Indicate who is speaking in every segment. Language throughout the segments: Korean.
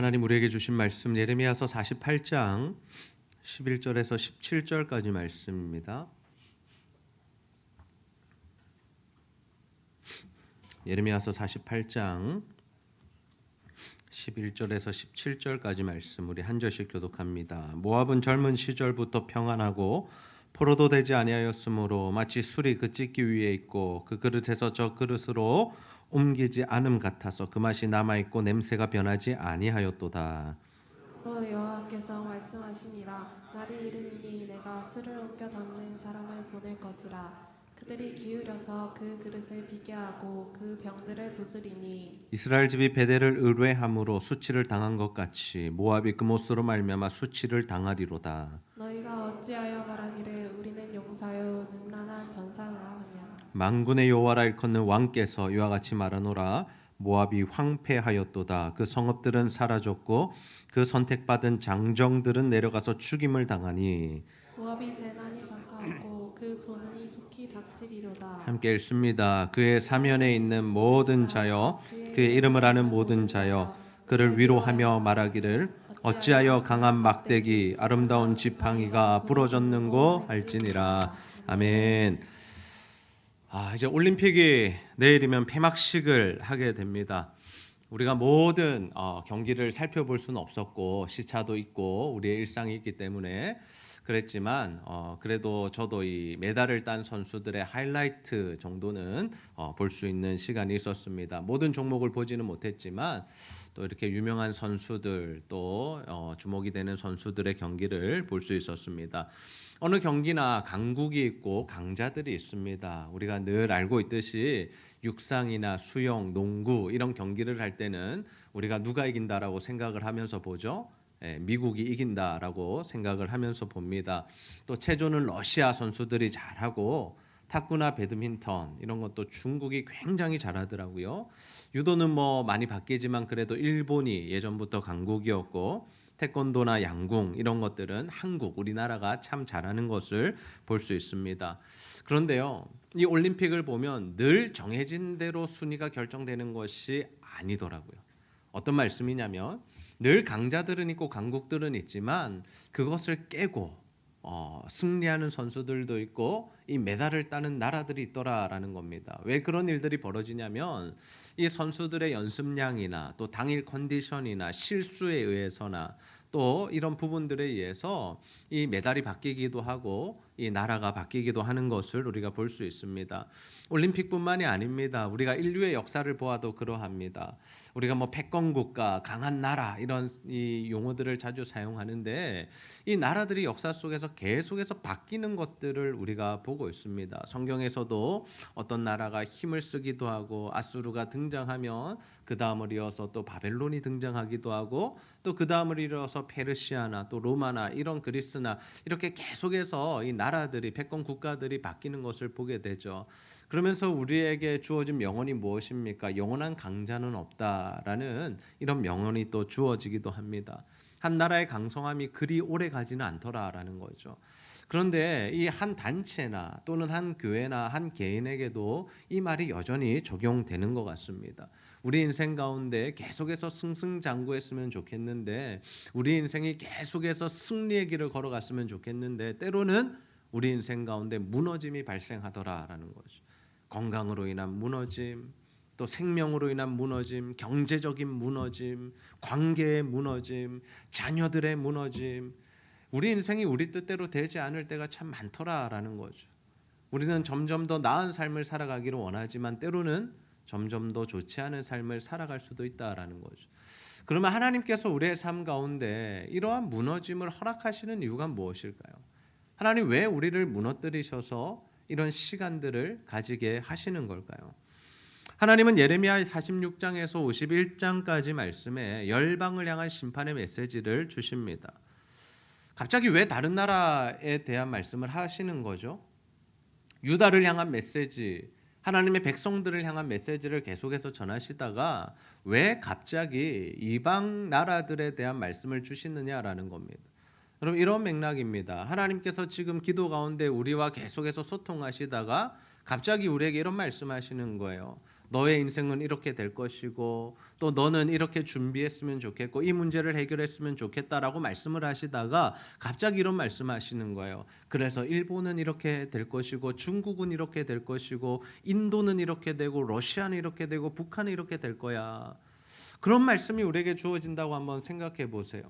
Speaker 1: 하나님 우리에게 주신 말씀 예레미야서 48장 11절에서 17절까지 말씀입니다. 예레미야서 48장 11절에서 17절까지 말씀 우리 한 절씩 교독합니다. 모압은 젊은 시절부터 평안하고 포로도 되지 아니하였으므로 마치 술이 그 찢기 위에 있고 그 그릇에서 저 그릇으로 옮기지 않음 같아서 그 맛이 남아있고 냄새가 변하지 아니하였도다.
Speaker 2: 또 여호와께서 말씀하시니라. 날이 이르리니 내가 술을 옮겨 담는 사람을 보낼 것이라. 그들이 기울여서 그 그릇을 비게 하고 그 병들을 부수리니
Speaker 1: 이스라엘 집이 베델을 의뢰함으로 수치를 당한 것 같이 모압이 그못으로 말미암아 수치를 당하리로다.
Speaker 2: 너희가 어찌하여 말하기를 우리는 용사요 능란한 전사라 하냐.
Speaker 1: 만군의 여호와라 일컫는 왕께서 이와 같이 말하노라. 모압이 황폐하였도다. 그 성읍들은 사라졌고 그 선택받은 장정들은 내려가서 죽임을 당하니.
Speaker 2: 모압이 재난이 가까웠고 그 손이 속히 닥치리로다.
Speaker 1: 함께 읽습니다. 그의 사면에 있는 모든 자여 그의 이름을 아는 모든 자여 그를 위로하며 말하기를 어찌하여 강한 막대기 아름다운 지팡이가 부러졌는고 할지니라. 아멘. 이제 올림픽이 내일이면 폐막식을 하게 됩니다. 우리가 모든 경기를 살펴볼 수는 없었고 시차도 있고 우리의 일상이 있기 때문에 그랬지만 그래도 저도 이 메달을 딴 선수들의 하이라이트 정도는 볼 수 있는 시간이 있었습니다. 모든 종목을 보지는 못했지만 또 이렇게 유명한 선수들 또 주목이 되는 선수들의 경기를 볼 수 있었습니다. 어느 경기나 강국이 있고 강자들이 있습니다. 우리가 늘 알고 있듯이 육상이나 수영, 농구 이런 경기를 할 때는 우리가 누가 이긴다라고 생각을 하면서 보죠. 미국이 이긴다라고 생각을 하면서 봅니다. 또 체조는 러시아 선수들이 잘하고 탁구나 배드민턴 이런 것도 중국이 굉장히 잘하더라고요. 유도는 뭐 많이 바뀌지만 그래도 일본이 예전부터 강국이었고 태권도나 양궁 이런 것들은 한국, 우리나라가 참 잘하는 것을 볼 수 있습니다. 그런데요, 이 올림픽을 보면 늘 정해진 대로 순위가 결정되는 것이 아니더라고요. 어떤 말씀이냐면 늘 강자들은 있고 강국들은 있지만 그것을 깨고 승리하는 선수들도 있고 이 메달을 따는 나라들이 있더라라는 겁니다. 왜 그런 일들이 벌어지냐면 이 선수들의 연습량이나 또 당일 컨디션이나 실수에 의해서나 또 이런 부분들에 의해서 이 메달이 바뀌기도 하고 이 나라가 바뀌기도 하는 것을 우리가 볼 수 있습니다. 올림픽뿐만이 아닙니다. 우리가 인류의 역사를 보아도 그러합니다. 우리가 뭐 패권 국가, 강한 나라 이런 이 용어들을 자주 사용하는데 이 나라들이 역사 속에서 계속해서 바뀌는 것들을 우리가 보고 있습니다. 성경에서도 어떤 나라가 힘을 쓰기도 하고 아수르가 등장하면 그 다음을 이어서 또 바벨론이 등장하기도 하고 또 그 다음을 이어서 페르시아나 또 로마나 이런 그리스나 이렇게 계속해서 이 나라들이 패권 국가들이 바뀌는 것을 보게 되죠. 그러면서 우리에게 주어진 명언이 무엇입니까? 영원한 강자는 없다라는 이런 명언이 또 주어지기도 합니다. 한 나라의 강성함이 그리 오래 가지는 않더라라는 거죠. 그런데 이 한 단체나 또는 한 교회나 한 개인에게도 이 말이 여전히 적용되는 것 같습니다. 우리 인생 가운데 계속해서 승승장구했으면 좋겠는데 우리 인생이 계속해서 승리의 길을 걸어갔으면 좋겠는데 때로는 우리 인생 가운데 무너짐이 발생하더라라는 거죠. 건강으로 인한 무너짐, 또 생명으로 인한 무너짐, 경제적인 무너짐, 관계의 무너짐, 자녀들의 무너짐. 우리 인생이 우리 뜻대로 되지 않을 때가 참 많더라라는 거죠. 우리는 점점 더 나은 삶을 살아가기를 원하지만 때로는 점점 더 좋지 않은 삶을 살아갈 수도 있다라는 거죠. 그러면 하나님께서 우리의 삶 가운데 이러한 무너짐을 허락하시는 이유가 무엇일까요? 하나님 왜 우리를 무너뜨리셔서 이런 시간들을 가지게 하시는 걸까요? 하나님은 예레미야 46장에서 51장까지 말씀에 열방을 향한 심판의 메시지를 주십니다. 갑자기 왜 다른 나라에 대한 말씀을 하시는 거죠? 유다를 향한 메시지, 하나님의 백성들을 향한 메시지를 계속해서 전하시다가 왜 갑자기 이방 나라들에 대한 말씀을 주시느냐라는 겁니다. 여러분 이런 맥락입니다. 하나님께서 지금 기도 가운데 우리와 계속해서 소통하시다가 갑자기 우리에게 이런 말씀하시는 거예요. 너의 인생은 이렇게 될 것이고 또 너는 이렇게 준비했으면 좋겠고 이 문제를 해결했으면 좋겠다라고 말씀을 하시다가 갑자기 이런 말씀하시는 거예요. 그래서 일본은 이렇게 될 것이고 중국은 이렇게 될 것이고 인도는 이렇게 되고 러시아는 이렇게 되고 북한은 이렇게 될 거야. 그런 말씀이 우리에게 주어진다고 한번 생각해 보세요.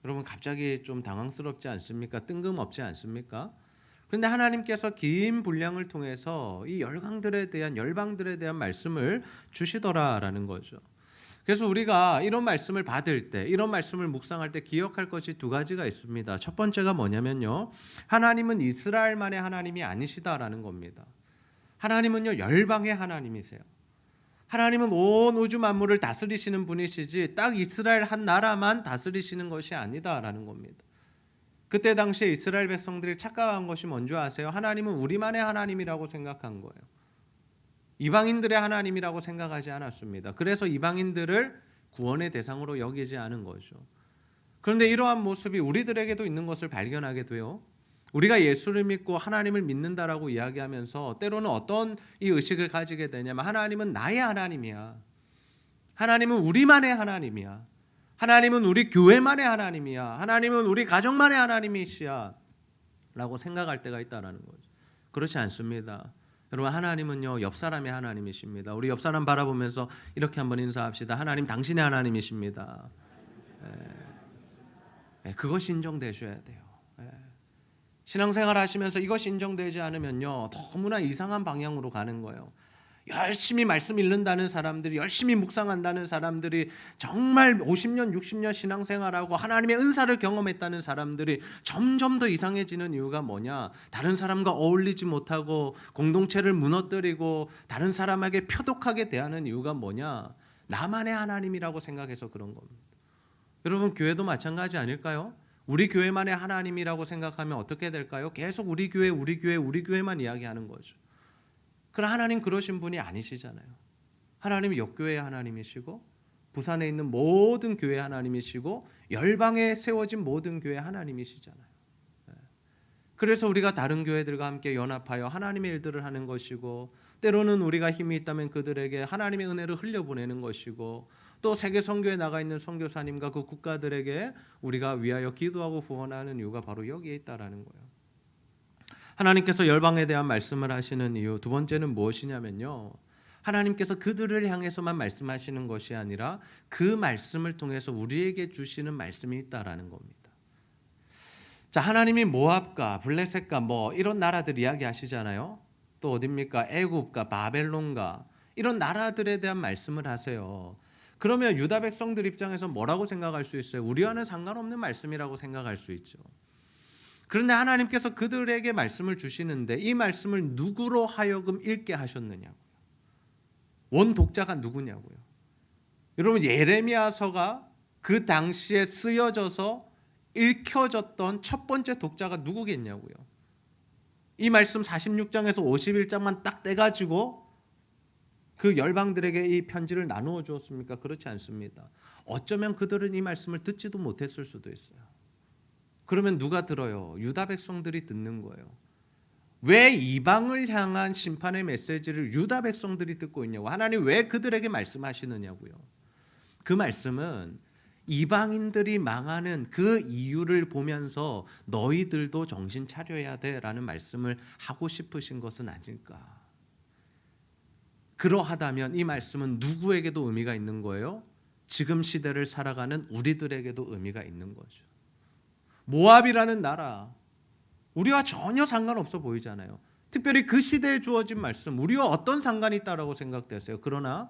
Speaker 1: 여러분 갑자기 좀 당황스럽지 않습니까? 뜬금없지 않습니까? 그런데 하나님께서 긴 분량을 통해서 이 열방들에 대한 말씀을 주시더라라는 거죠. 그래서 우리가 이런 말씀을 받을 때, 이런 말씀을 묵상할 때 기억할 것이 두 가지가 있습니다. 첫 번째가 뭐냐면요, 하나님은 이스라엘만의 하나님이 아니시다라는 겁니다. 하나님은요 열방의 하나님이세요. 하나님은 온 우주 만물을 다스리시는 분이시지 딱 이스라엘 한 나라만 다스리시는 것이 아니다라는 겁니다. 그때 당시에 이스라엘 백성들이 착각한 것이 뭔지 아세요? 하나님은 우리만의 하나님이라고 생각한 거예요. 이방인들의 하나님이라고 생각하지 않았습니다. 그래서 이방인들을 구원의 대상으로 여기지 않은 거죠. 그런데 이러한 모습이 우리들에게도 있는 것을 발견하게 돼요. 우리가 예수를 믿고 하나님을 믿는다라고 이야기하면서 때로는 어떤 이 의식을 가지게 되냐면 하나님은 나의 하나님이야. 하나님은 우리만의 하나님이야. 하나님은 우리 교회만의 하나님이야. 하나님은 우리 가정만의 하나님이시야 라고 생각할 때가 있다는 거죠. 그렇지 않습니다. 여러분 하나님은요 옆 사람의 하나님이십니다. 우리 옆 사람 바라보면서 이렇게 한번 인사합시다. 하나님 당신의 하나님이십니다. 그것이 인정되셔야 돼요. 신앙생활 하시면서 이것이 인정되지 않으면요 너무나 이상한 방향으로 가는 거예요. 열심히 말씀 읽는다는 사람들이, 열심히 묵상한다는 사람들이, 정말 50년 60년 신앙생활하고 하나님의 은사를 경험했다는 사람들이 점점 더 이상해지는 이유가 뭐냐, 다른 사람과 어울리지 못하고 공동체를 무너뜨리고 다른 사람에게 표독하게 대하는 이유가 뭐냐, 나만의 하나님이라고 생각해서 그런 겁니다. 여러분 교회도 마찬가지 아닐까요? 우리 교회만의 하나님이라고 생각하면 어떻게 될까요? 계속 우리 교회만 이야기하는 거죠. 그러나 하나님 그러신 분이 아니시잖아요. 하나님이 옆교회의 하나님이시고 부산에 있는 모든 교회 하나님이시고 열방에 세워진 모든 교회 하나님이시잖아요. 그래서 우리가 다른 교회들과 함께 연합하여 하나님의 일들을 하는 것이고 때로는 우리가 힘이 있다면 그들에게 하나님의 은혜를 흘려보내는 것이고 또 세계 선교에 나가 있는 선교사님과 그 국가들에게 우리가 위하여 기도하고 후원하는 이유가 바로 여기에 있다라는 거예요. 하나님께서 열방에 대한 말씀을 하시는 이유 두 번째는 무엇이냐면요, 하나님께서 그들을 향해서만 말씀하시는 것이 아니라 그 말씀을 통해서 우리에게 주시는 말씀이 있다라는 겁니다. 자, 하나님이 모압과 블레셋과 뭐 이런 나라들 이야기하시잖아요. 또 어딥니까? 애굽과 바벨론과 이런 나라들에 대한 말씀을 하세요. 그러면 유다 백성들 입장에서 뭐라고 생각할 수 있어요? 우리와는 상관없는 말씀이라고 생각할 수 있죠. 그런데 하나님께서 그들에게 말씀을 주시는데 이 말씀을 누구로 하여금 읽게 하셨느냐고요. 원 독자가 누구냐고요. 여러분 예레미야서가 그 당시에 쓰여져서 읽혀졌던 첫 번째 독자가 누구겠냐고요. 이 말씀 46장에서 51장만 딱 떼가지고 그 열방들에게 이 편지를 나누어 주었습니까? 그렇지 않습니다. 어쩌면 그들은 이 말씀을 듣지도 못했을 수도 있어요. 그러면 누가 들어요? 유다 백성들이 듣는 거예요. 왜 이방을 향한 심판의 메시지를 유다 백성들이 듣고 있냐고. 하나님 왜 그들에게 말씀하시느냐고요. 그 말씀은 이방인들이 망하는 그 이유를 보면서 너희들도 정신 차려야 돼라는 말씀을 하고 싶으신 것은 아닐까. 그러하다면 이 말씀은 누구에게도 의미가 있는 거예요? 지금 시대를 살아가는 우리들에게도 의미가 있는 거죠. 모압이라는 나라, 우리와 전혀 상관없어 보이잖아요. 특별히 그 시대에 주어진 말씀, 우리와 어떤 상관이 있다라고 생각되세요? 그러나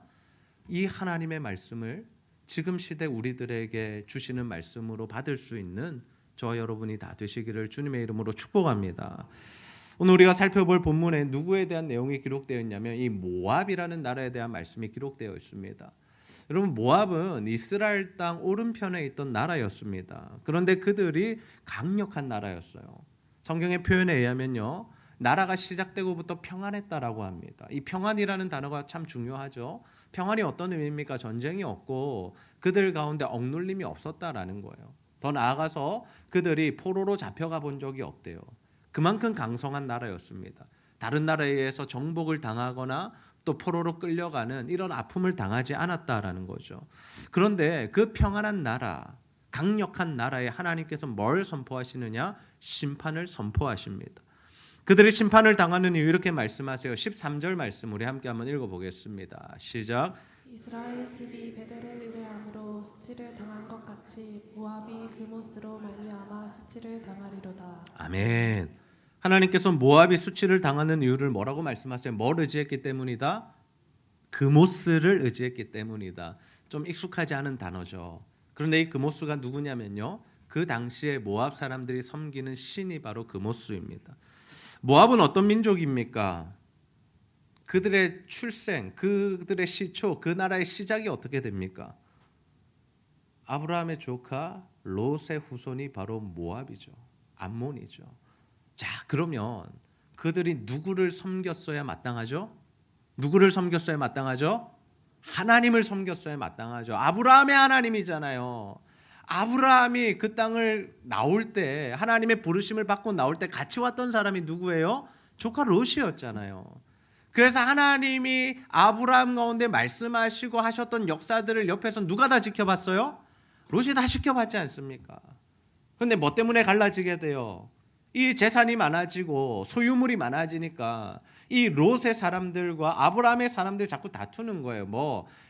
Speaker 1: 이 하나님의 말씀을 지금 시대 우리들에게 주시는 말씀으로 받을 수 있는 저와 여러분이 다 되시기를 주님의 이름으로 축복합니다. 오늘 우리가 살펴볼 본문에 누구에 대한 내용이 기록되어 있냐면 이 모압이라는 나라에 대한 말씀이 기록되어 있습니다. 여러분 모압은 이스라엘 땅 오른편에 있던 나라였습니다. 그런데 그들이 강력한 나라였어요. 성경의 표현에 의하면요, 나라가 시작되고부터 평안했다라고 합니다. 이 평안이라는 단어가 참 중요하죠. 평안이 어떤 의미입니까? 전쟁이 없고 그들 가운데 억눌림이 없었다라는 거예요. 더 나아가서 그들이 포로로 잡혀가 본 적이 없대요. 그만큼 강성한 나라였습니다. 다른 나라에 의해서 정복을 당하거나 또 포로로 끌려가는 이런 아픔을 당하지 않았다라는 거죠. 그런데 그 평안한 나라, 강력한 나라에 하나님께서 뭘 선포하시느냐? 심판을 선포하십니다. 그들이 심판을 당하는 이유 이렇게 말씀하세요. 13절 말씀 우리 함께 한번 읽어보겠습니다. 시작.
Speaker 2: 이스라엘 집이 베델을 의뢰함으로 수치를 당한 것 같이 모압이 그모스로 말미암아 수치를 당하리로다.
Speaker 1: 아멘. 하나님께서 모압이 수치를 당하는 이유를 뭐라고 말씀하세요? 뭘 의지했기 때문이다? 그모스를 의지했기 때문이다. 좀 익숙하지 않은 단어죠. 그런데 이 그모스가 누구냐면요, 그 당시에 모압 사람들이 섬기는 신이 바로 그모스입니다. 모압은 어떤 민족입니까? 그들의 출생, 그들의 시초, 그 나라의 시작이 어떻게 됩니까? 아브라함의 조카 롯의 후손이 바로 모압이죠. 암몬이죠. 자, 그러면 그들이 누구를 섬겼어야 마땅하죠? 누구를 섬겼어야 마땅하죠? 하나님을 섬겼어야 마땅하죠. 아브라함의 하나님이잖아요. 아브라함이 그 땅을 나올 때, 하나님의 부르심을 받고 나올 때 같이 왔던 사람이 누구예요? 조카 롯이었잖아요. 그래서 하나님이 아브라함 가운데 말씀하시고 하셨던 역사들을 옆에서 누가 다 지켜봤어요? 롯이 다 지켜봤지 않습니까? 그런데 뭐 때문에 갈라지게 돼요? 이 재산이 많아지고 소유물이 많아지니까 이 롯의 사람들과 아브라함의 사람들 자꾸 다투는 거예요.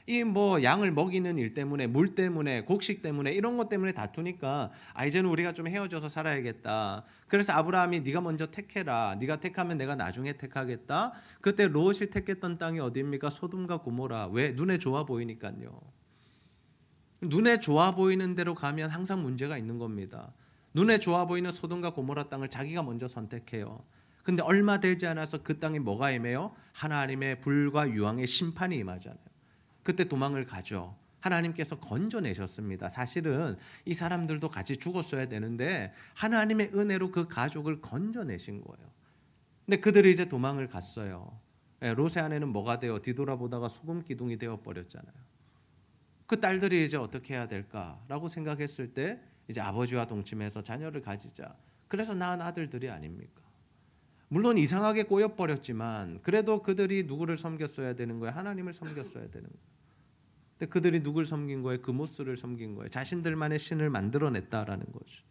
Speaker 1: 이 양을 먹이는 일 때문에, 물 때문에, 곡식 때문에, 이런 것 때문에 다투니까 이제는 우리가 좀 헤어져서 살아야겠다. 그래서 아브라함이 네가 먼저 택해라. 네가 택하면 내가 나중에 택하겠다. 그때 롯이 택했던 땅이 어디입니까? 소돔과 고모라. 왜? 눈에 좋아 보이니까요. 눈에 좋아 보이는 대로 가면 항상 문제가 있는 겁니다. 눈에 좋아 보이는 소돔과 고모라 땅을 자기가 먼저 선택해요. 근데 얼마 되지 않아서 그 땅에 뭐가 임해요? 하나님의 불과 유황의 심판이 임하잖아요. 그때 도망을 가죠. 하나님께서 건져내셨습니다. 사실은 이 사람들도 같이 죽었어야 되는데 하나님의 은혜로 그 가족을 건져내신 거예요. 근데 그들이 이제 도망을 갔어요. 롯의 아내는 뭐가 돼요? 뒤돌아보다가 소금 기둥이 되어버렸잖아요. 그 딸들이 이제 어떻게 해야 될까라고 생각했을 때 이제 아버지와 동침해서 자녀를 가지자. 그래서 낳은 아들들이 아닙니까? 물론 이상하게 꼬여버렸지만 그래도 그들이 누구를 섬겼어야 되는 거예요? 하나님을 섬겼어야 되는 거예요. 근데 그들이 누굴 섬긴 거예요? 그모스를 섬긴 거예요. 자신들만의 신을 만들어냈다라는 거죠.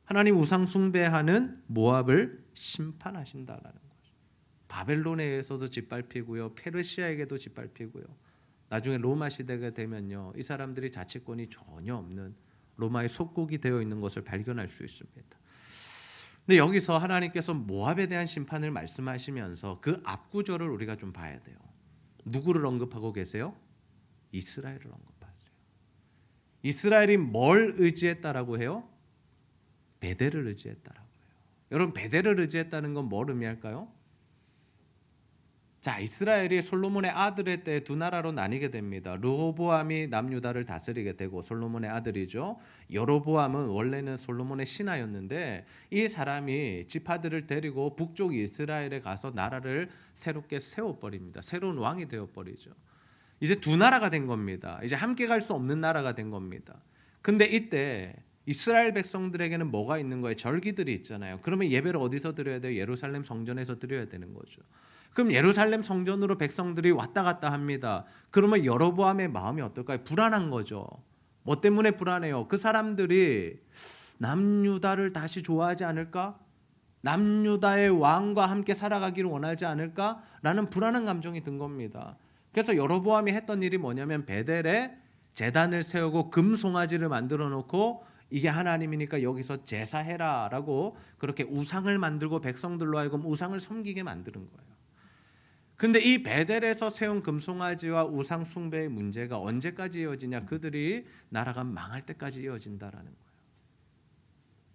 Speaker 1: 하나님 우상 숭배하는 모압을 심판하신다라는 거죠. 바벨론에서도 짓밟히고요, 페르시아에게도 짓밟히고요. 나중에 로마 시대가 되면요, 이 사람들이 자치권이 전혀 없는 로마의 속국이 되어 있는 것을 발견할 수 있습니다. 근데 여기서 하나님께서 모압에 대한 심판을 말씀하시면서 그 앞구절을 우리가 좀 봐야 돼요. 누구를 언급하고 계세요? 이스라엘을 언급하세요. 이스라엘이 뭘 의지했다라고 해요? 베델을 의지했다라고 해요. 여러분, 베델을 의지했다는 건 뭘 의미할까요? 자, 이스라엘이 솔로몬의 아들의 때 두 나라로 나뉘게 됩니다. 르호보암이 남유다를 다스리게 되고, 솔로몬의 아들이죠. 여로보암은 원래는 솔로몬의 신하였는데 이 사람이 지파들을 데리고 북쪽 이스라엘에 가서 나라를 새롭게 세워버립니다. 새로운 왕이 되어버리죠. 이제 두 나라가 된 겁니다. 이제 함께 갈 수 없는 나라가 된 겁니다. 근데 이때 이스라엘 백성들에게는 뭐가 있는 거예요? 절기들이 있잖아요. 그러면 예배를 어디서 드려야 돼요? 예루살렘 성전에서 드려야 되는 거죠. 그럼 예루살렘 성전으로 백성들이 왔다 갔다 합니다. 그러면 여로보암의 마음이 어떨까요? 불안한 거죠. 뭐 때문에 불안해요? 그 사람들이 남유다를 다시 좋아하지 않을까? 남유다의 왕과 함께 살아가기를 원하지 않을까? 라는 불안한 감정이 든 겁니다. 그래서 여로보암이 했던 일이 뭐냐면 베델에 제단을 세우고 금송아지를 만들어 놓고 이게 하나님이니까 여기서 제사해라 라고 그렇게 우상을 만들고 백성들로 하여금 우상을 섬기게 만드는 거예요. 근데 이 베델에서 세운 금송아지와 우상 숭배의 문제가 언제까지 이어지냐? 그들이 나라가 망할 때까지 이어진다라는 거예요.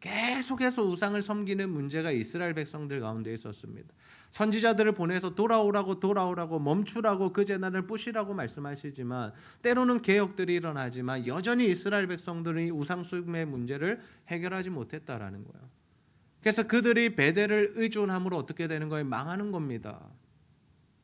Speaker 1: 계속해서 우상을 섬기는 문제가 이스라엘 백성들 가운데 있었습니다. 선지자들을 보내서 돌아오라고 멈추라고 그 제단을 부시라고 말씀하시지만 때로는 개혁들이 일어나지만 여전히 이스라엘 백성들이 우상 숭배의 문제를 해결하지 못했다라는 거예요. 그래서 그들이 베델을 의존함으로 어떻게 되는 거예요? 망하는 겁니다.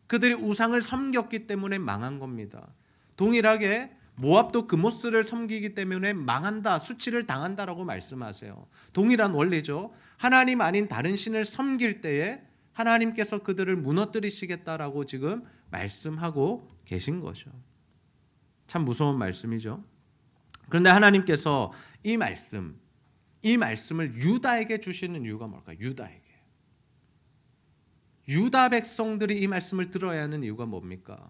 Speaker 1: 그들이 우상을 섬겼기 때문에 망한 겁니다. 동일하게 모압도 그모스를 섬기기 때문에 망한다, 수치를 당한다라고 말씀하세요. 동일한 원리죠. 하나님 아닌 다른 신을 섬길 때에 하나님께서 그들을 무너뜨리시겠다라고 지금 말씀하고 계신 거죠. 참 무서운 말씀이죠. 그런데 하나님께서 이 말씀을 유다에게 주시는 이유가 뭘까요? 유다 백성들이 이 말씀을 들어야 하는 이유가 뭡니까?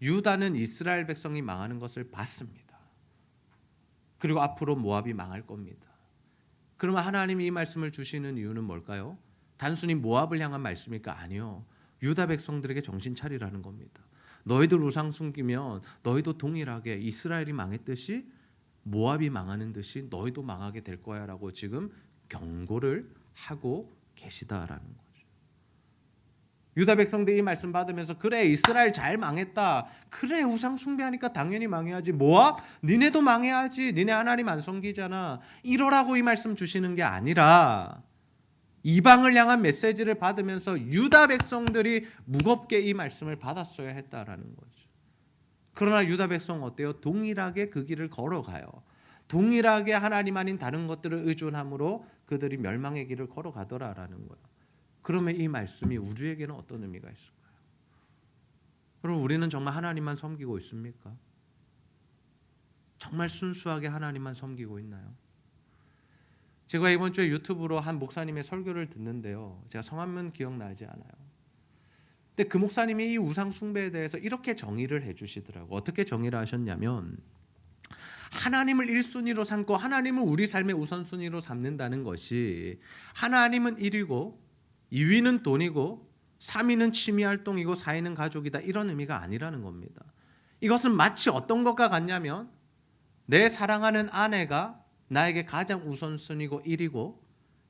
Speaker 1: 유다는 이스라엘 백성이 망하는 것을 봤습니다. 그리고 앞으로 모압이 망할 겁니다. 그러면 하나님이 이 말씀을 주시는 이유는 뭘까요? 단순히 모압을 향한 말씀일까? 아니요. 유다 백성들에게 정신 차리라는 겁니다. 너희들 우상 숨기면 너희도 동일하게 이스라엘이 망했듯이 모압이 망하는 듯이 너희도 망하게 될 거야라고 지금 경고를 하고 계시다라는 거죠. 유다 백성들이 이 말씀 받으면서 그래 이스라엘 잘 망했다. 그래 우상 숭배하니까 당연히 망해야지. 모압 니네도 망해야지. 니네 하나님 안 섬기잖아. 이러라고 이 말씀 주시는 게 아니라 이방을 향한 메시지를 받으면서 유다 백성들이 무겁게 이 말씀을 받았어야 했다라는 거죠. 그러나 유다 백성 어때요? 동일하게 그 길을 걸어가요. 동일하게 하나님 아닌 다른 것들을 의존함으로 그들이 멸망의 길을 걸어가더라라는 거예요. 그러면 이 말씀이 우리에게는 어떤 의미가 있을까요? 그럼 우리는 정말 하나님만 섬기고 있습니까? 정말 순수하게 하나님만 섬기고 있나요? 제가 이번 주에 유튜브로 한 목사님의 설교를 듣는데요. 제가 성함은 기억나지 않아요. 근데 그 목사님이 이 우상 숭배에 대해서 이렇게 정의를 해주시더라고요. 어떻게 정의를 하셨냐면 하나님을 1순위로 삼고 하나님을 우리 삶의 우선순위로 삼는다는 것이 하나님은 1위고 2위는 돈이고 3위는 취미활동이고 4위는 가족이다 이런 의미가 아니라는 겁니다. 이것은 마치 어떤 것과 같냐면 내 사랑하는 아내가 나에게 가장 우선순위고 1위고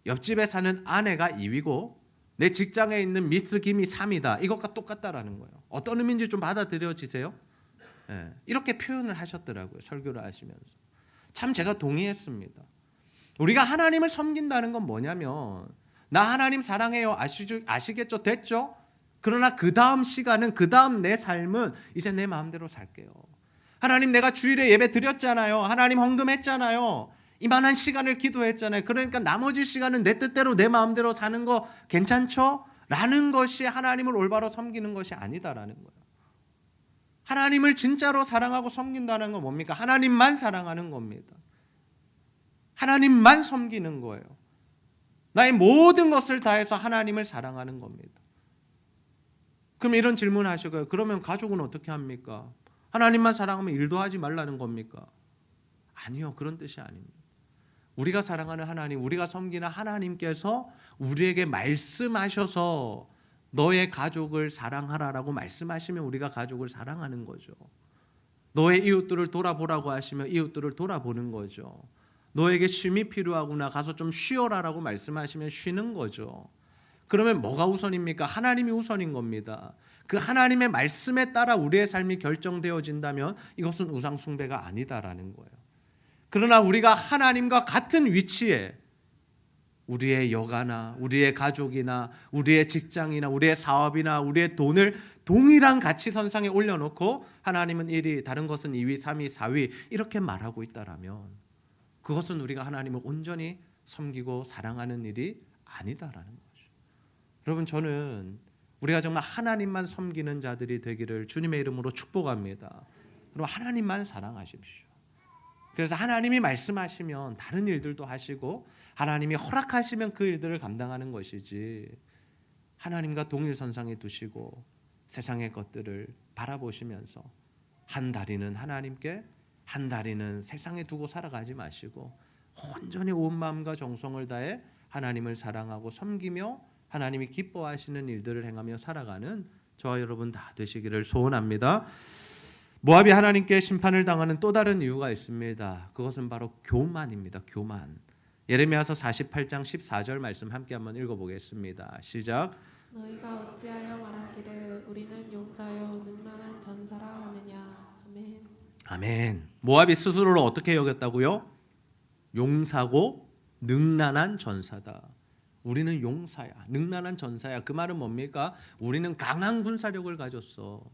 Speaker 1: 옆집에 사는 아내가 2위고 내 직장에 있는 미스 김이 3위다. 이것과 똑같다라는 거예요. 어떤 의미인지 좀 받아들여지세요? 네, 이렇게 표현을 하셨더라고요. 설교를 하시면서. 참 제가 동의했습니다. 우리가 하나님을 섬긴다는 건 뭐냐면 나 하나님 사랑해요. 아시겠죠? 됐죠? 그러나 그 다음 시간은 그 다음 내 삶은 이제 내 마음대로 살게요. 하나님 내가 주일에 예배 드렸잖아요. 하나님 헌금했잖아요. 이만한 시간을 기도했잖아요. 그러니까 나머지 시간은 내 뜻대로 내 마음대로 사는 거 괜찮죠? 라는 것이 하나님을 올바로 섬기는 것이 아니다라는 거예요. 하나님을 진짜로 사랑하고 섬긴다는 건 뭡니까? 하나님만 사랑하는 겁니다. 하나님만 섬기는 거예요. 나의 모든 것을 다해서 하나님을 사랑하는 겁니다. 그럼 이런 질문 하시고요. 그러면 가족은 어떻게 합니까? 하나님만 사랑하면 일도 하지 말라는 겁니까? 아니요. 그런 뜻이 아닙니다. 우리가 사랑하는 하나님, 우리가 섬기는 하나님께서 우리에게 말씀하셔서 너의 가족을 사랑하라라고 말씀하시면 우리가 가족을 사랑하는 거죠. 너의 이웃들을 돌아보라고 하시면 이웃들을 돌아보는 거죠. 너에게 쉼이 필요하구나 가서 좀 쉬어라라고 말씀하시면 쉬는 거죠. 그러면 뭐가 우선입니까? 하나님이 우선인 겁니다. 그 하나님의 말씀에 따라 우리의 삶이 결정되어진다면 이것은 우상 숭배가 아니다라는 거예요. 그러나 우리가 하나님과 같은 위치에 우리의 여가나 우리의 가족이나 우리의 직장이나 우리의 사업이나 우리의 돈을 동일한 가치선상에 올려놓고 하나님은 1위, 다른 것은 2위, 3위, 4위 이렇게 말하고 있다라면 그것은 우리가 하나님을 온전히 섬기고 사랑하는 일이 아니다라는 거죠. 여러분 저는 우리가 정말 하나님만 섬기는 자들이 되기를 주님의 이름으로 축복합니다. 그럼 하나님만 사랑하십시오. 그래서 하나님이 말씀하시면 다른 일들도 하시고 하나님이 허락하시면 그 일들을 감당하는 것이지 하나님과 동일선상에 두시고 세상의 것들을 바라보시면서 한 다리는 하나님께 한 다리는 세상에 두고 살아가지 마시고 온전히 온 마음과 정성을 다해 하나님을 사랑하고 섬기며 하나님이 기뻐하시는 일들을 행하며 살아가는 저와 여러분 다 되시기를 소원합니다. 모압이 하나님께 심판을 당하는 또 다른 이유가 있습니다. 그것은 바로 교만입니다. 교만. 예레미야서 48장 14절 말씀 함께 한번 읽어보겠습니다. 시작.
Speaker 2: 너희가 어찌하여 말하기를 우리는 용사요 능란한 전사라 하느냐. 아멘.
Speaker 1: 아멘. 모압이 스스로를 어떻게 여겼다고요? 용사고 능란한 전사다. 우리는 용사야. 능란한 전사야. 그 말은 뭡니까? 우리는 강한 군사력을 가졌어.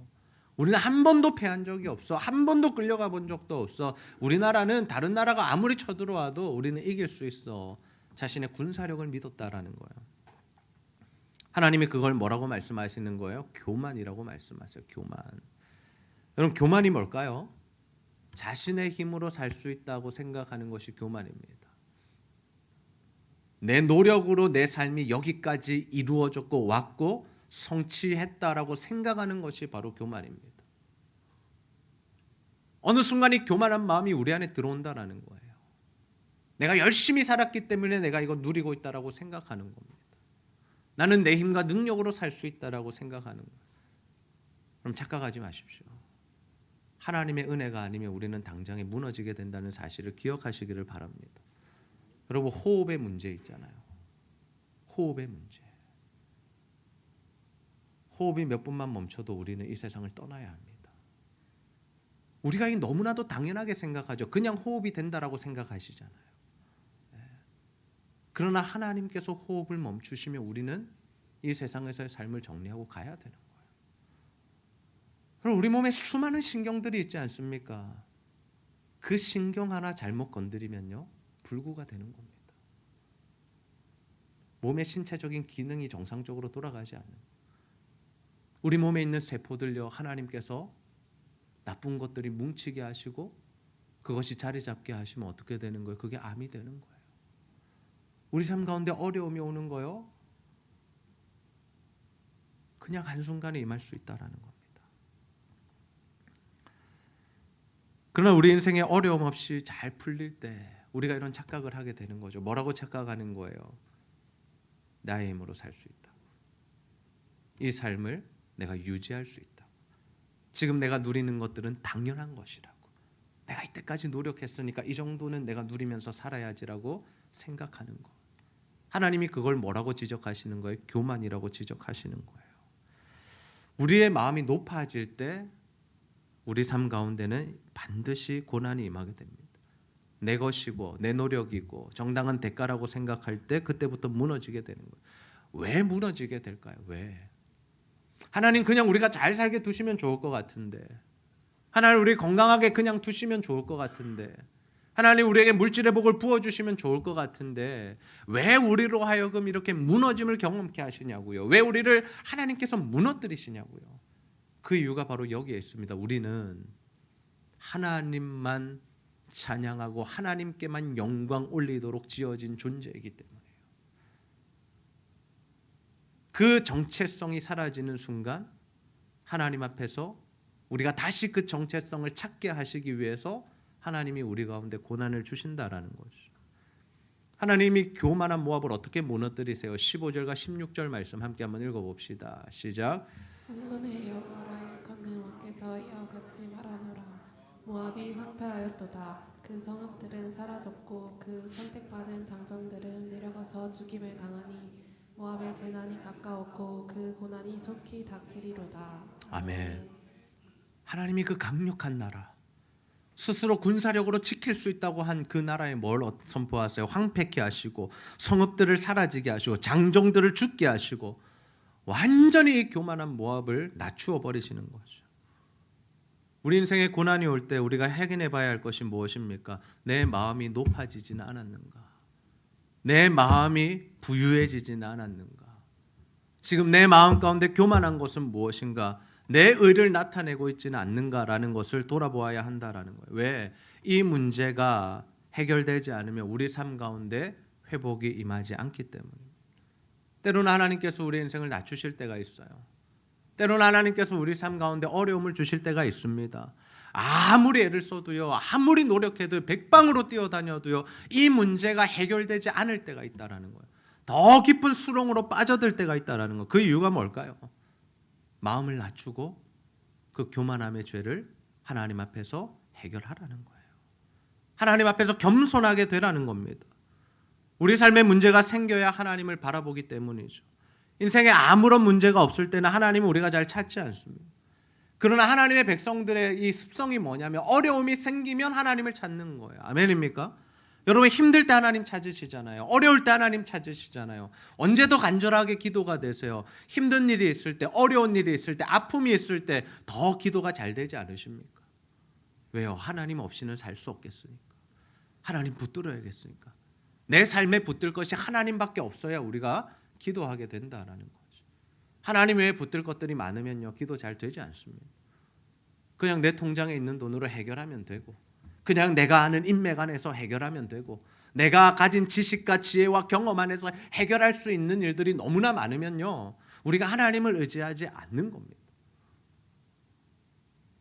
Speaker 1: 우리는 한 번도 패한 적이 없어. 한 번도 끌려가 본 적도 없어. 우리나라는 다른 나라가 아무리 쳐들어와도 우리는 이길 수 있어. 자신의 군사력을 믿었다라는 거예요. 하나님이 그걸 뭐라고 말씀하시는 거예요? 교만이라고 말씀하세요. 교만. 여러분, 교만이 뭘까요? 자신의 힘으로 살 수 있다고 생각하는 것이 교만입니다. 내 노력으로 내 삶이 여기까지 이루어졌고 왔고 성취했다라고 생각하는 것이 바로 교만입니다. 어느 순간 이 교만한 마음이 우리 안에 들어온다라는 거예요. 내가 열심히 살았기 때문에 내가 이거 누리고 있다라고 생각하는 겁니다. 나는 내 힘과 능력으로 살 수 있다라고 생각하는 거예요. 그럼 착각하지 마십시오. 하나님의 은혜가 아니면 우리는 당장에 무너지게 된다는 사실을 기억하시기를 바랍니다. 여러분, 호흡의 문제 있잖아요. 호흡의 문제. 호흡이 몇 분만 멈춰도 우리는 이 세상을 떠나야 합니다. 우리가 이 너무나도 당연하게 생각하죠. 그냥 호흡이 된다라고 생각하시잖아요. 그러나 하나님께서 호흡을 멈추시면 우리는 이 세상에서의 삶을 정리하고 가야 되는 거예요. 그럼 우리 몸에 수많은 신경들이 있지 않습니까? 그 신경 하나 잘못 건드리면요, 불구가 되는 겁니다. 몸의 신체적인 기능이 정상적으로 돌아가지 않는 거예요. 우리 몸에 있는 세포들요, 하나님께서 나쁜 것들이 뭉치게 하시고 그것이 자리 잡게 하시면 어떻게 되는 거예요? 그게 암이 되는 거예요. 우리 삶 가운데 어려움이 오는 거요, 그냥 한순간에 임할 수 있다라는 겁니다. 그러나 우리 인생에 어려움 없이 잘 풀릴 때 우리가 이런 착각을 하게 되는 거죠. 뭐라고 착각하는 거예요? 나의 힘으로 살 수 있다. 이 삶을 내가 유지할 수 있다. 지금 내가 누리는 것들은 당연한 것이라고. 내가 이때까지 노력했으니까 이 정도는 내가 누리면서 살아야지라고 생각하는 것. 하나님이 그걸 뭐라고 지적하시는 거예요? 교만이라고 지적하시는 거예요. 우리의 마음이 높아질 때 우리 삶 가운데는 반드시 고난이 임하게 됩니다. 내 것이고 내 노력이고 정당한 대가라고 생각할 때 그때부터 무너지게 되는 거예요. 왜 무너지게 될까요? 왜? 하나님 그냥 우리가 잘 살게 두시면 좋을 것 같은데, 하나님 우리 건강하게 그냥 두시면 좋을 것 같은데, 하나님 우리에게 물질의 복을 부어주시면 좋을 것 같은데 왜 우리로 하여금 이렇게 무너짐을 경험케 하시냐고요. 왜 우리를 하나님께서 무너뜨리시냐고요. 그 이유가 바로 여기에 있습니다. 우리는 하나님만 찬양하고 하나님께만 영광 올리도록 지어진 존재이기 때문이에요. 그 정체성이 사라지는 순간 하나님 앞에서 우리가 다시 그 정체성을 찾게 하시기 위해서 하나님이 우리 가운데 고난을 주신다라는 거죠. 하나님이 교만한 모압을 어떻게 무너뜨리세요? 15절과 16절 말씀 함께 한번 읽어봅시다. 시작.
Speaker 2: 흥분해 여호와라 일컫는 왕께서 이와 같이 말하노라. 모압이 황폐하였도다. 그 성읍들은 사라졌고 그 선택받은 장정들은 내려가서 죽임을 당하니 모압의 재난이 가까웠고 그 고난이 속히 닥치리로다.
Speaker 1: 아멘. 하나님이 그 강력한 나라, 스스로 군사력으로 지킬 수 있다고 한 그 나라에 뭘 선포하세요? 황폐케 하시고 성읍들을 사라지게 하시고 장정들을 죽게 하시고 완전히 교만한 모압을 낮추어 버리시는 거죠. 우리 인생에 고난이 올 때 우리가 확인해 봐야 할 것이 무엇입니까? 내 마음이 높아지지는 않았는가? 내 마음이 부유해지지는 않았는가? 지금 내 마음 가운데 교만한 것은 무엇인가? 내 의를 나타내고 있지는 않는가라는 것을 돌아보아야 한다라는 거예요. 왜? 이 문제가 해결되지 않으면 우리 삶 가운데 회복이 임하지 않기 때문입니다. 때로는 하나님께서 우리 인생을 낮추실 때가 있어요. 때로는 하나님께서 우리 삶 가운데 어려움을 주실 때가 있습니다. 아무리 애를 써도요, 아무리 노력해도 백방으로 뛰어다녀도요, 이 문제가 해결되지 않을 때가 있다라는 거예요. 더 깊은 수렁으로 빠져들 때가 있다라는 거예요. 그 이유가 뭘까요? 마음을 낮추고 그 교만함의 죄를 하나님 앞에서 해결하라는 거예요. 하나님 앞에서 겸손하게 되라는 겁니다. 우리 삶에 문제가 생겨야 하나님을 바라보기 때문이죠. 인생에 아무런 문제가 없을 때는 하나님은 우리가 잘 찾지 않습니다. 그러나 하나님의 백성들의 이 습성이 뭐냐면 어려움이 생기면 하나님을 찾는 거예요. 아멘입니까? 여러분 힘들 때 하나님 찾으시잖아요. 어려울 때 하나님 찾으시잖아요. 언제 더 간절하게 기도가 되세요? 힘든 일이 있을 때, 어려운 일이 있을 때, 아픔이 있을 때 더 기도가 잘 되지 않으십니까? 왜요? 하나님 없이는 살 수 없겠으니까. 하나님 붙들어야겠으니까. 내 삶에 붙들 것이 하나님밖에 없어야 우리가 기도하게 된다라는 거죠. 하나님 외에 붙들 것들이 많으면요, 기도 잘 되지 않습니다. 그냥 내 통장에 있는 돈으로 해결하면 되고, 그냥 내가 아는 인맥 안에서 해결하면 되고, 내가 가진 지식과 지혜와 경험 안에서 해결할 수 있는 일들이 너무나 많으면요, 우리가 하나님을 의지하지 않는 겁니다.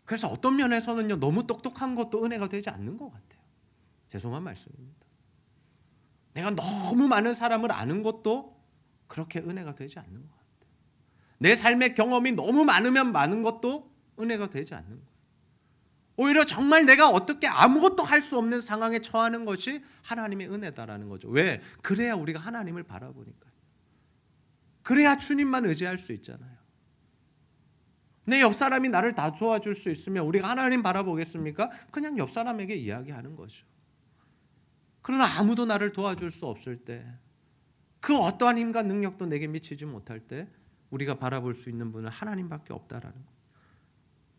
Speaker 1: 그래서 어떤 면에서는요, 너무 똑똑한 것도 은혜가 되지 않는 것 같아요. 죄송한 말씀입니다. 내가 너무 많은 사람을 아는 것도 그렇게 은혜가 되지 않는 것 같아요. 내 삶의 경험이 너무 많으면 많은 것도 은혜가 되지 않는 거예요. 오히려 정말 내가 어떻게 아무것도 할 수 없는 상황에 처하는 것이 하나님의 은혜다라는 거죠. 왜? 그래야 우리가 하나님을 바라보니까요. 그래야 주님만 의지할 수 있잖아요. 내 옆 사람이 나를 다 도와줄 수 있으면 우리가 하나님 바라보겠습니까? 그냥 옆 사람에게 이야기하는 거죠. 그러나 아무도 나를 도와줄 수 없을 때, 그 어떠한 힘과 능력도 내게 미치지 못할 때 우리가 바라볼 수 있는 분은 하나님밖에 없다라는 거예요.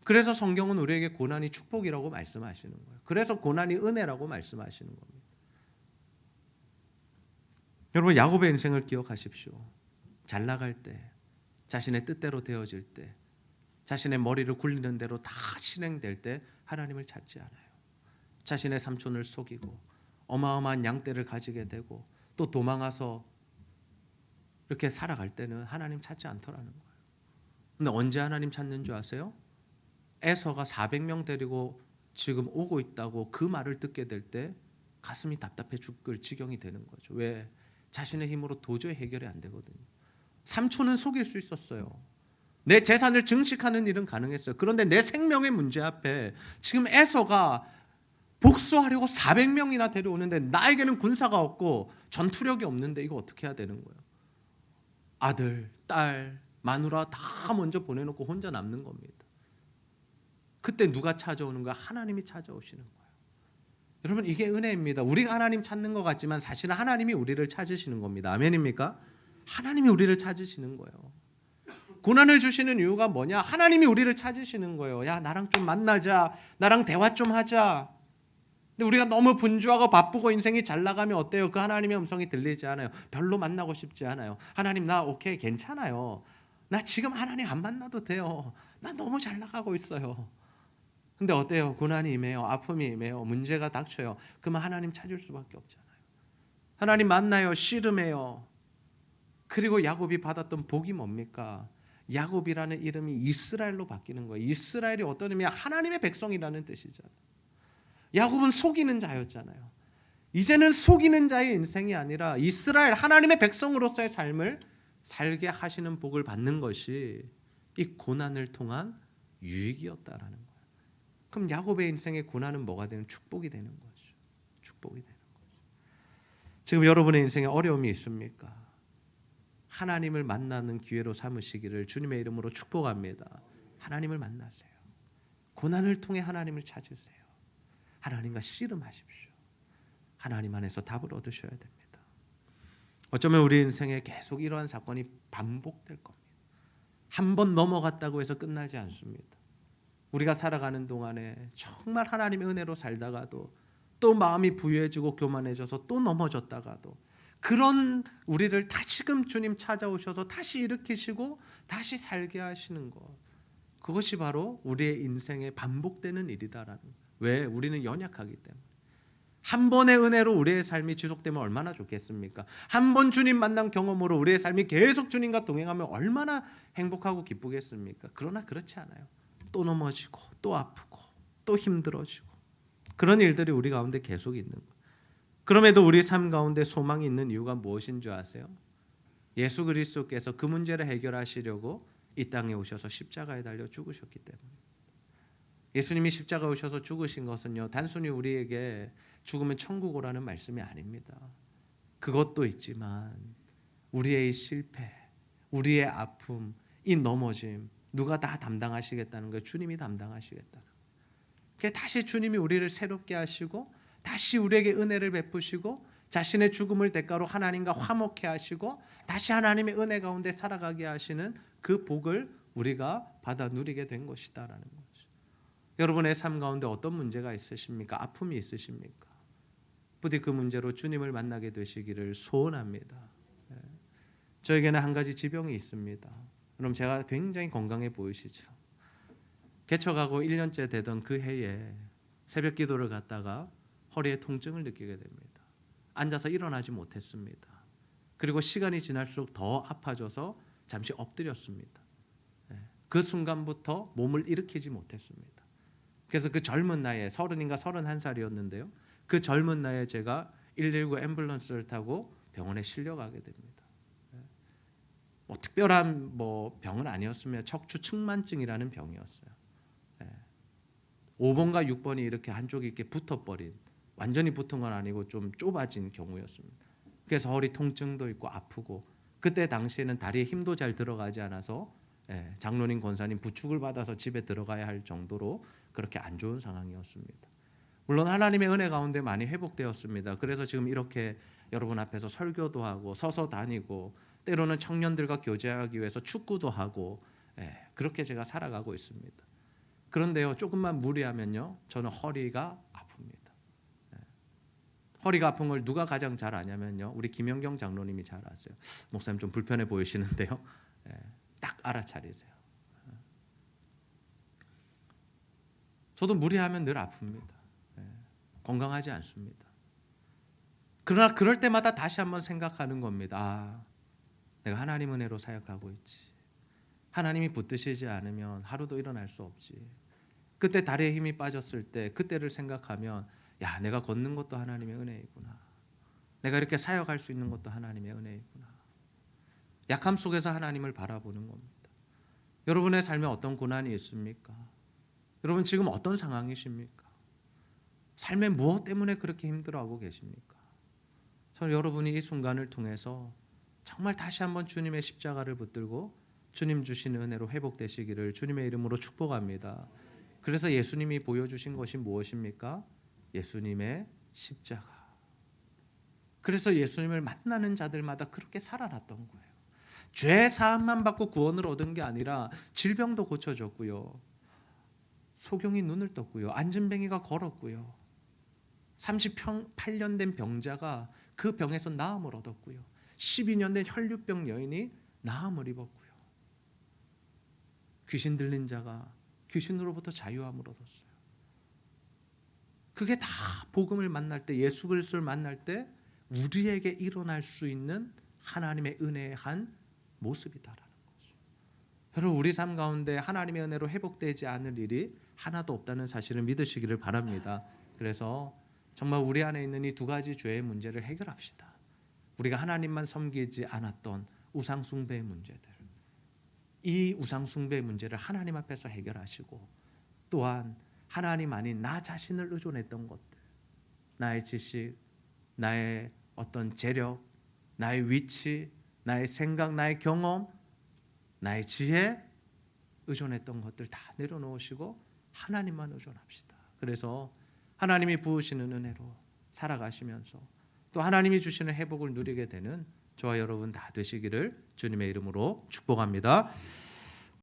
Speaker 1: 그래서 성경은 우리에게 고난이 축복이라고 말씀하시는 거예요. 그래서 고난이 은혜라고 말씀하시는 겁니다. 여러분, 야곱의 인생을 기억하십시오. 잘 나갈 때, 자신의 뜻대로 되어질 때, 자신의 머리를 굴리는 대로 다 실행될 때 하나님을 찾지 않아요. 자신의 삼촌을 속이고 어마어마한 양떼를 가지게 되고 또 도망가서 이렇게 살아갈 때는 하나님 찾지 않더라는 거예요. 근데 언제 하나님 찾는 줄 아세요? 에서가 400명 데리고 지금 오고 있다고 그 말을 듣게 될 때 가슴이 답답해 죽을 지경이 되는 거죠. 왜? 자신의 힘으로 도저히 해결이 안 되거든요. 삼촌은 속일 수 있었어요. 내 재산을 증식하는 일은 가능했어요. 그런데 내 생명의 문제 앞에 지금 에서가 복수하려고 400명이나 데려오는데 나에게는 군사가 없고 전투력이 없는데 이거 어떻게 해야 되는 거예요? 아들, 딸, 마누라 다 먼저 보내놓고 혼자 남는 겁니다. 그때 누가 찾아오는 거야? 하나님이 찾아오시는 거예요. 여러분, 이게 은혜입니다. 우리가 하나님 찾는 것 같지만 사실은 하나님이 우리를 찾으시는 겁니다. 아멘입니까? 하나님이 우리를 찾으시는 거예요. 고난을 주시는 이유가 뭐냐? 하나님이 우리를 찾으시는 거예요. 야, 나랑 좀 만나자. 나랑 대화 좀 하자. 근데 우리가 너무 분주하고 바쁘고 인생이 잘 나가면 어때요? 그 하나님의 음성이 들리지 않아요. 별로 만나고 싶지 않아요. 하나님, 나 오케이, 괜찮아요. 나 지금 하나님 안 만나도 돼요. 나 너무 잘 나가고 있어요. 근데 어때요? 고난이 임해요. 아픔이 임해요. 문제가 닥쳐요. 그러면 하나님 찾을 수밖에 없잖아요. 하나님 만나요. 씨름해요. 그리고 야곱이 받았던 복이 뭡니까? 야곱이라는 이름이 이스라엘로 바뀌는 거예요. 이스라엘이 어떤 의미야? 하나님의 백성이라는 뜻이잖아요. 야곱은 속이는 자였잖아요. 이제는 속이는 자의 인생이 아니라 이스라엘 하나님의 백성으로서의 삶을 살게 하시는 복을 받는 것이 이 고난을 통한 유익이었다라는 거예요. 그럼 야곱의 인생의 고난은 뭐가 되는? 축복이 되는 거죠. 축복이 되는 거죠. 지금 여러분의 인생에 어려움이 있습니까? 하나님을 만나는 기회로 삼으시기를 주님의 이름으로 축복합니다. 하나님을 만나세요. 고난을 통해 하나님을 찾으세요. 하나님과 씨름하십시오. 하나님 안에서 답을 얻으셔야 됩니다. 어쩌면 우리 인생에 계속 이러한 사건이 반복될 겁니다. 한 번 넘어갔다고 해서 끝나지 않습니다. 우리가 살아가는 동안에 정말 하나님의 은혜로 살다가도 또 마음이 부유해지고 교만해져서 또 넘어졌다가도 그런 우리를 다시금 주님 찾아오셔서 다시 일으키시고 다시 살게 하시는 것, 그것이 바로 우리의 인생에 반복되는 일이다라는 거예요. 왜? 우리는 연약하기 때문에. 한 번의 은혜로 우리의 삶이 지속되면 얼마나 좋겠습니까? 한 번 주님 만난 경험으로 우리의 삶이 계속 주님과 동행하면 얼마나 행복하고 기쁘겠습니까? 그러나 그렇지 않아요. 또 넘어지고 또 아프고 또 힘들어지고 그런 일들이 우리 가운데 계속 있는 거예요. 그럼에도 우리 삶 가운데 소망이 있는 이유가 무엇인 줄 아세요? 예수 그리스도께서 그 문제를 해결하시려고 이 땅에 오셔서 십자가에 달려 죽으셨기 때문에. 예수님이 십자가에 오셔서 죽으신 것은요, 단순히 우리에게 죽으면 천국 오라는 말씀이 아닙니다. 그것도 있지만 우리의 이 실패, 우리의 아픔, 이 넘어짐 누가 다 담당하시겠다는 거예요? 주님이 담당하시겠다는 거예요. 그게 다시 주님이 우리를 새롭게 하시고 다시 우리에게 은혜를 베푸시고 자신의 죽음을 대가로 하나님과 화목해 하시고 다시 하나님의 은혜 가운데 살아가게 하시는 그 복을 우리가 받아 누리게 된 것이다라는 거죠. 여러분의 삶 가운데 어떤 문제가 있으십니까? 아픔이 있으십니까? 부디 그 문제로 주님을 만나게 되시기를 소원합니다. 저에게는 한 가지 지병이 있습니다. 그럼 제가 굉장히 건강해 보이시죠? 개척하고 1년째 되던 그 해에 새벽 기도를 갔다가 허리에 통증을 느끼게 됩니다. 앉아서 일어나지 못했습니다. 그리고 시간이 지날수록 더 아파져서 잠시 엎드렸습니다. 그 순간부터 몸을 일으키지 못했습니다. 그래서 그 젊은 나이에 30인가 31살이었는데요. 그 젊은 나이에 제가 119 앰뷸런스를 타고 병원에 실려가게 됩니다. 뭐 특별한 병은 아니었으며 척추 측만증이라는 병이었어요. 5번과 6번이 이렇게 한쪽이 이렇게 붙어버린, 완전히 붙은 건 아니고 좀 좁아진 경우였습니다. 그래서 허리 통증도 있고 아프고, 그때 당시에는 다리에 힘도 잘 들어가지 않아서 장로님 권사님 부축을 받아서 집에 들어가야 할 정도로 그렇게 안 좋은 상황이었습니다. 물론 하나님의 은혜 가운데 많이 회복되었습니다. 그래서 지금 이렇게 여러분 앞에서 설교도 하고 서서 다니고 때로는 청년들과 교제하기 위해서 축구도 하고 그렇게 제가 살아가고 있습니다. 그런데요, 조금만 무리하면요, 저는 허리가 아픕니다. 허리가 아픈 걸 누가 가장 잘 아냐면요, 우리 김영경 장로님이 잘 아세요. 목사님 좀 불편해 보이시는데요, 딱 알아차리세요. 저도 무리하면 늘 아픕니다. 건강하지 않습니다. 그러나 그럴 때마다 다시 한번 생각하는 겁니다. 아, 내가 하나님 은혜로 사역하고 있지. 하나님이 붙드시지 않으면 하루도 일어날 수 없지. 그때 다리에 힘이 빠졌을 때 그때를 생각하면, 야, 내가 걷는 것도 하나님의 은혜이구나. 내가 이렇게 사역할 수 있는 것도 하나님의 은혜이구나. 약함 속에서 하나님을 바라보는 겁니다. 여러분의 삶에 어떤 고난이 있습니까? 여러분 지금 어떤 상황이십니까? 삶에 무엇 때문에 그렇게 힘들어하고 계십니까? 저는 여러분이 이 순간을 통해서 정말 다시 한번 주님의 십자가를 붙들고 주님 주신 은혜로 회복되시기를 주님의 이름으로 축복합니다. 그래서 예수님이 보여주신 것이 무엇입니까? 예수님의 십자가. 그래서 예수님을 만나는 자들마다 그렇게 살아났던 거예요. 죄 사함만 받고 구원을 얻은 게 아니라 질병도 고쳐졌고요, 소경이 눈을 떴고요, 안진뱅이가 걸었고요, 38년 된 병자가 그 병에서 나음을 얻었고요, 12년 된 혈류병 여인이 나음을 입었고요, 귀신 들린 자가 귀신으로부터 자유함을 얻었어요. 그게 다 복음을 만날 때, 예수 그리스도를 만날 때 우리에게 일어날 수 있는 하나님의 은혜의 한 모습이다라는 거죠. 여러분, 우리 삶 가운데 하나님의 은혜로 회복되지 않을 일이 하나도 없다는 사실을 믿으시기를 바랍니다. 그래서 정말 우리 안에 있는 이 두 가지 죄의 문제를 해결합시다. 우리가 하나님만 섬기지 않았던 우상 숭배의 문제들, 이 우상 숭배의 문제를 하나님 앞에서 해결하시고, 또한 하나님 아닌 나 자신을 의존했던 것들, 나의 지식, 나의 어떤 재력, 나의 위치, 나의 생각, 나의 경험, 나의 지혜, 의존했던 것들 다 내려놓으시고 하나님만 의존합시다. 그래서 하나님이 부으시는 은혜로 살아가시면서 또 하나님이 주시는 회복을 누리게 되는 저와 여러분 다 되시기를 주님의 이름으로 축복합니다.